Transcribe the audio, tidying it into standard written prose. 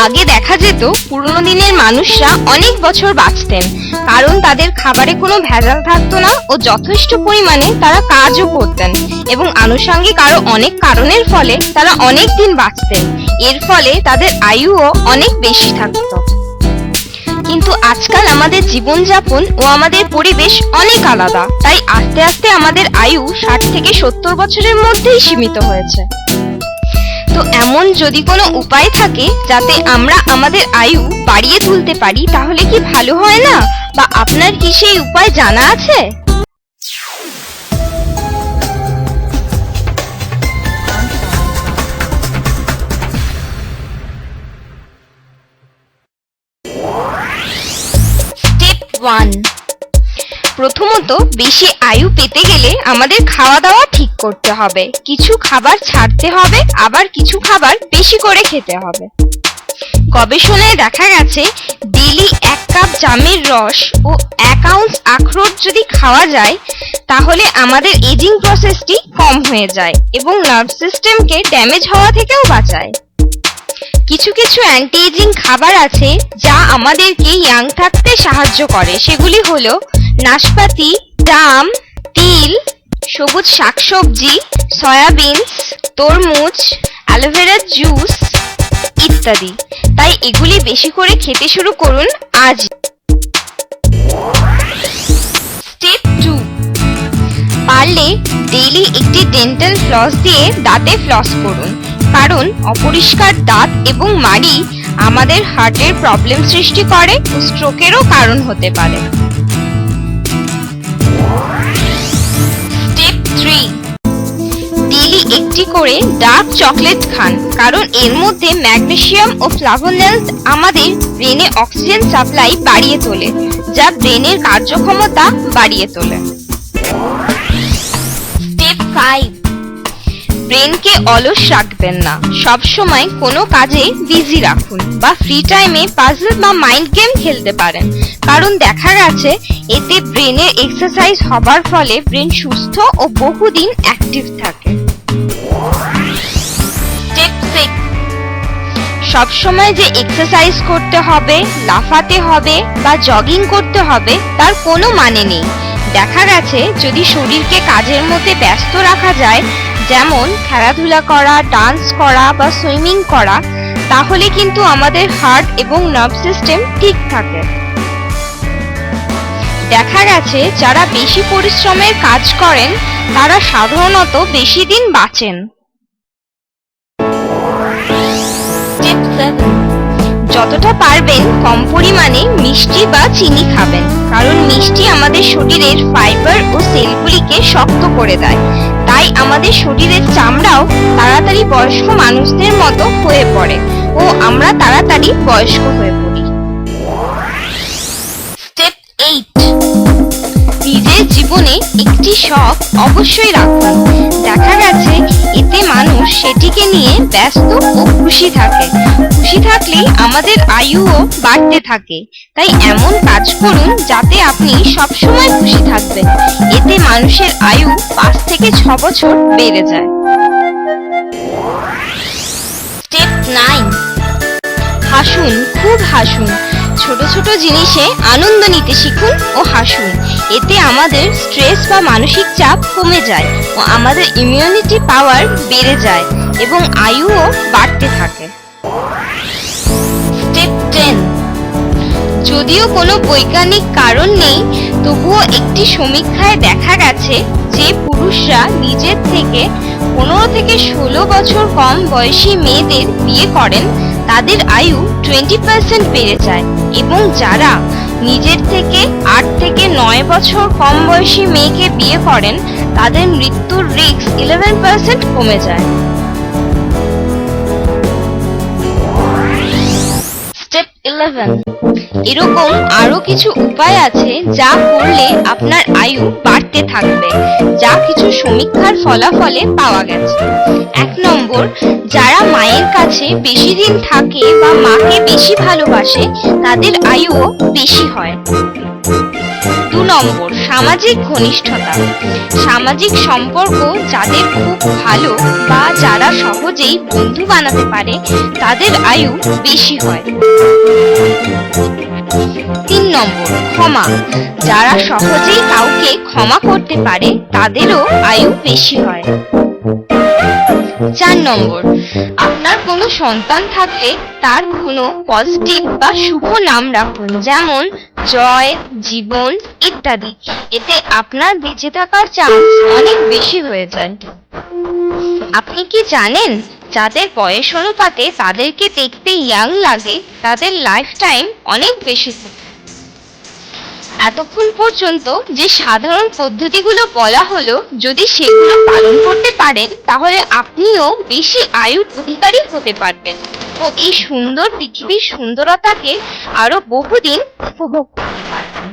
আগে দেখা যেত পুরনো দিনের মানুষরা অনেক বছর বাঁচতেন, কারণ তাদের খাবারে কোনো ভেজাল থাকতো না ও যথেষ্ট পরিমাণে তারা কাজও করতেন এবং আনুষঙ্গিক আরো অনেক কারণের ফলে তারা অনেক দিন বাঁচতেন। এর ফলে তাদের আয়ুও অনেক বেশি থাকতো। কিন্তু আজকাল আমাদের জীবনযাপন ও আমাদের পরিবেশ অনেক আলাদা, তাই আস্তে আস্তে আমাদের আয়ু 60 থেকে 70 বছরের মধ্যেই সীমিত হয়েছে। তো এমন যদি কোনো উপায় থাকে যাতে আমরা আমাদের আয়ু বাড়িয়ে তুলতে পারি, তাহলে কি ভালো হয় না? বা আপনার কি সেই উপায় জানা আছে? স্টেপ 1। প্রথমত, বেশি আয়ু পেতে গেলে আমাদের খাওয়া দাওয়া ঠিক করতে হবে। কিছু খাবার ছাড়তে হবে, আবার কিছু খাবার বেশি করে খেতে হবে। গবেষণায় দেখা গেছে ডেইলি 1 কাপ জামের রস ও 1 আউন্স আখরোট যদি খাওয়া যায়, তাহলে আমাদের এজিং প্রসেসটি কম হয়ে যায় এবং নার্ভ সিস্টেমকে ড্যামেজ হওয়া থেকেও বাঁচায়। কিছু কিছু অ্যান্টি এজিং খাবার আছে যা আমাদেরকে ইয়াং থাকতে সাহায্য করে। সেগুলি হলো নাশপাতি, ডাম, তিল, সবুজ শাকসবজি, সয়াবিনস, তরমুজ, অ্যালোভেরার জুস ইত্যাদি। তাই এগুলি বেশি করে খেতে শুরু করুন আজ। স্টেপ 2। পারলে ডেইলি একটি ডেন্টাল ফ্লস দিয়ে দাঁতে ফ্লস করুন, কারণ অপরিষ্কার দাঁত এবং মাড়ি আমাদের হার্টের প্রবলেম সৃষ্টি করে ও স্ট্রোকেরও কারণ হতে পারে। স্টেপ 3। ডেইলি একটি করে ডার্ক চকলেট খান, কারণ এর মধ্যে ম্যাগনেসিয়াম ও ফ্লাভোনয়েডস আমাদের ব্রেনে অক্সিজেন সাপ্লাই বাড়িয়ে তোলে, যা ব্রেনের কার্যক্ষমতা বাড়িয়ে তোলে। স্টেপ 5। ব্রেনকে অলস রাখবেন না, সব সময় কোনো কাজে বিজি রাখুন বা ফ্রি টাইমে পাজল বা মাইন্ড গেম খেলতে পারেন, কারণ দেখা গেছে এতে ব্রেনের এক্সারসাইজ হবার ফলে ব্রেন সুস্থ ও বহুদিন অ্যাক্টিভ থাকে। স্টেপ 6। সব সময় যে এক্সারসাইজ করতে হবে, লাফাতে হবে বা জগিং করতে হবে তার কোনো মানে নেই। দেখা গেছে যদি শরীরকে কাজের মধ্যে ব্যস্ত রাখা যায়, যেমন খেলাধুলা করা, ডান্স করা বা সুইমিং করা, তাহলে কিন্তু আমাদের হার্ট এবং নার্ভ সিস্টেম ঠিক থাকে। দেখা গেছে যারা বেশি পরিশ্রমের কাজ করেন তারা সাধারণত বেশি দিন বাঁচেন। স্টেপ 7। যতটা পারবেন কম পরিমাণে মিষ্টি বা চিনি খাবেন, কারণ মিষ্টি আমাদের শরীরের ফাইবার ও সেলগুলিকে শক্ত করে দেয়, তাই আমাদের শরীরের চামড়াও তাড়াতাড়ি বয়স্ক মানুষদের মতো হয়ে পড়ে ও আমরা তাড়াতাড়ি বয়স্ক হয়ে পড়ি। স্টেপ 8। নিজের জীবনে একটি শখ অবশ্যই রাখুন। দেখা গেছে এতে মানুষ সেটিকে নিয়ে ব্যস্ত ও খুশি থাকে। খুশি থাকলেই আমাদের আয়ুও বাড়তে থাকে। তাই এমন কাজ করুন যাতে আপনি সবসময় খুশি থাকবেন। এতে মানুষের আয়ু 5 থেকে 6 বছর বেড়ে যায়। স্টেপ 9। হাসুন, খুব হাসুন। ছোট ছোট জিনিসে আনন্দ নিতে শিখুন ও হাসুন। এতে আমাদের স্ট্রেস বা মানসিক চাপ কমে যায় ও আমাদের ইমিউনিটি পাওয়ার বেড়ে যায় এবং আয়ুও বাড়তে থাকে। স্টেপ 10। যদিও কোনো বৈজ্ঞানিক কারণ নেই, তবুও একটি সমীক্ষায় দেখা গেছে যে পুরুষরা নিজের থেকে 15 থেকে 16 বছর কম বয়সী মেয়েদের বিয়ে করেন, তাদের আয়ু 20% বেড়ে যায় এবং যারা নিজের থেকে 8 থেকে 9 বছর কম বয়সী মেয়েকে বিয়ে করেন, তাদের মৃত্যুর রিস্ক 11% কমে যায়। স্টেপ 11। এরকম আরো কিছু উপায় আছে যা করলে আপনার আয়ু বাড়তে থাকবে, যা কিছু সমীক্ষার ফলাফলে পাওয়া গেছে। 1 নম্বর, যারা মায়ের কাছে বেশি দিন থাকে বা মাকে বেশি ভালোবাসে তাদের আয়ুও বেশি হয়। 2 নম্বর, সামাজিক ঘনিষ্ঠতা। সামাজিক সম্পর্ক যাদের খুব ভালো বা যারা সহজেই বন্ধু বানাতে পারে তাদের আয়ু বেশি হয়। 3 নম্বর, ক্ষমা। যারা সহজেই কাউকে ক্ষমা করতে পারে তাদেরও আয়ু বেশি হয়। 4 নম্বর, আপনার কোনো সন্তান থাকলে তার কোনো পজিটিভ বা শুভ নাম রাখুন, যেমন জয়, জীবন ইত্যাদি। এতে আপনার বেঁচে থাকার চান্স অনেক বেশি হয়ে যায়। আপনি কি জানেন, যাদের বয়স অনুপাতে তাদেরকে দেখতে ইয়াং লাগে তাদের লাইফ টাইম অনেক বেশি থাকে। এতক্ষণ পর্যন্ত যে সাধারণ পদ্ধতিগুলো বলা হলো, যদি সেগুলো পালন করতে পারেন তাহলে আপনিও বেশি আয়ুর অধিকারী হতে পারবেন ও এই সুন্দর পৃথিবীর সুন্দরতাকে আরো বহুদিন উপভোগ করতে পারবেন।